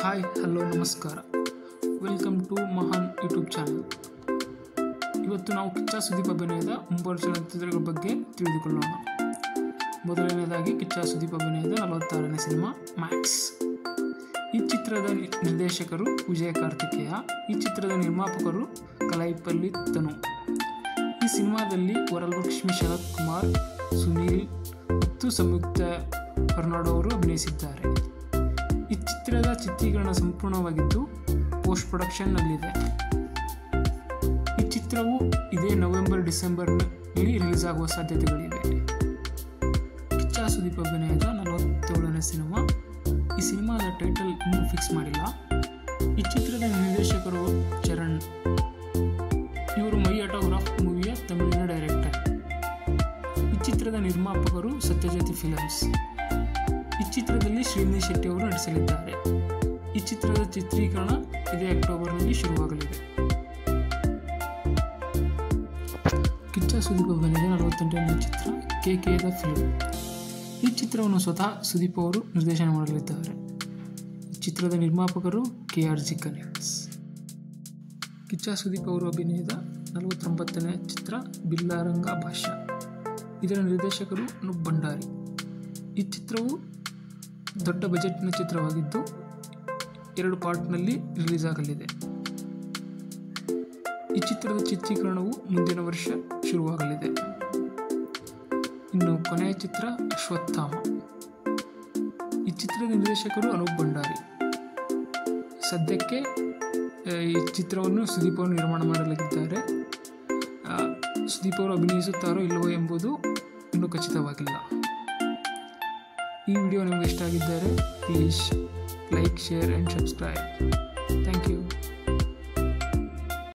Hi hello ನಮಸ್ಕಾರ, welcome to ಮಹಾನ್ YouTube channel. ಇವತ್ತು ನಾವು ಕಿಚ್ಚ ಸುದೀಪ್ ಅಭಿನಯದ ಮುಂಬರುವ ಚಲನಚಿತ್ರಗಳ ಬಗ್ಗೆ ತಿಳಿದುಕೊಳ್ಳೋಣ. ಮೊದಲನೇದಾಗಿ ಕಿಚ್ಚ ಸುದೀಪ್ ಅಭಿನಯದ 46ನೇ ಸಿನಿಮಾ ಮ್ಯಾಕ್ಸ್. ಈ ಚಿತ್ರದ ನಿರ್ದೇಶಕರು ವಿಜಯ ಕಾರ್ತಿಕೇಯ. ಈ ಚಿತ್ರದ ನಿರ್ಮಾಪಕರು ಕಲೈಪಲ್ಲಿ ತನು. ಈ ಸಿನಿಮಾದಲ್ಲಿ ವರಲಕ್ಷ್ಮಿ ಶರತ್ ಕುಮಾರ್, ಸುನೀಲ್ ಮತ್ತು ಸಂಯುಕ್ತ ಫರ್ನಾಡೋ ಅವರು ಅಭಿನಯಿಸಿದ್ದಾರೆ. ಈ ಚಿತ್ರದ ಚಿತ್ರೀಕರಣ ಸಂಪೂರ್ಣವಾಗಿದ್ದು ಪೋಸ್ಟ್ ಪ್ರೊಡಕ್ಷನ್ನಲ್ಲಿದೆ. ಈ ಚಿತ್ರವು ಇದೇ ನವೆಂಬರ್-ಡಿಸೆಂಬರ್ನಲ್ಲಿ ರಿಲೀಸ್ ಆಗುವ ಸಾಧ್ಯತೆಗಳಿವೆ. ಕಿಚ್ಚ ಸುದೀಪ್ ಅಭಿನಯದ 47ನೇ ಸಿನಿಮಾ. ಈ ಸಿನಿಮಾದ ಟೈಟಲ್ ಇನ್ನೂ ಫಿಕ್ಸ್ ಮಾಡಿಲ್ಲ. ಈ ಚಿತ್ರದ ನಿರ್ದೇಶಕರು ಚರಣ್. ಇವರು ಮೈ ಆಟೋಗ್ರಾಫ್ ಮೂವಿಯ ತಮಿಳಿನ ಡೈರೆಕ್ಟರ್. ಈ ಚಿತ್ರದ ನಿರ್ಮಾಪಕರು ಸತ್ಯಜ್ಯೋತಿ ಫಿಲಮ್ಸ್. ಈ ಚಿತ್ರದಲ್ಲಿ ಶ್ರೀನಿಧಿ ಶೆಟ್ಟಿ ಅವರು ನಟಿಸಲಿದ್ದಾರೆ. ಈ ಚಿತ್ರದ ಚಿತ್ರೀಕರಣ ಇದೇ ಅಕ್ಟೋಬರ್ನಲ್ಲಿ ಶುರುವಾಗಲಿದೆ. ಕಿಚ್ಚ ಸುದೀಪ್ ಅಭಿನಯದ 48ನೇ ಚಿತ್ರ KK ದ ಫಿಲ್ಮ್. ಈ ಚಿತ್ರವನ್ನು ಸ್ವತಃ ಸುದೀಪ್ ಅವರು ನಿರ್ದೇಶನ ಮಾಡಲಿದ್ದಾರೆ. ಈ ಚಿತ್ರದ ನಿರ್ಮಾಪಕರು KRG ಕನೆಕ್ಟ್ಸ್. ಕಿಚ್ಚ ಸುದೀಪ್ ಅವರು ಅಭಿನಯದ 49ನೇ ಚಿತ್ರ ಬಿಲ್ಲಾರಂಗ ಭಾಷಾ. ಇದರ ನಿರ್ದೇಶಕರು ಅನೂಪ್ ಭಂಡಾರಿ. ಈ ಚಿತ್ರವು ದೊಡ್ಡ ಬಜೆಟ್ನ ಚಿತ್ರವಾಗಿದ್ದು 2 ಪಾರ್ಟ್ನಲ್ಲಿ ರಿಲೀಸ್ ಆಗಲಿದೆ. ಈ ಚಿತ್ರದ ಚಿತ್ರೀಕರಣವು ಮುಂದಿನ ವರ್ಷ ಶುರುವಾಗಲಿದೆ. ಇನ್ನು ಕೊನೆಯ ಚಿತ್ರ ಅಶ್ವತ್ಥಾಮ. ಈ ಚಿತ್ರದ ನಿರ್ದೇಶಕರು ಅನೂಪ್ ಭಂಡಾರಿ. ಸದ್ಯಕ್ಕೆ ಈ ಚಿತ್ರವನ್ನು ಸುದೀಪ್ ಅವರು ನಿರ್ಮಾಣ ಮಾಡಲಿದ್ದಾರೆ. ಸುದೀಪ್ ಅವರು ಅಭಿನಯಿಸುತ್ತಾರೋ ಇಲ್ಲವೋ ಎಂಬುದು ಇನ್ನೂ ಖಚಿತವಾಗಿಲ್ಲ. ಈ ವಿಡಿಯೋ ನಿಮಗೆ ಇಷ್ಟ ಆಗಿದ್ದರೆ please like, share and subscribe. Thank you.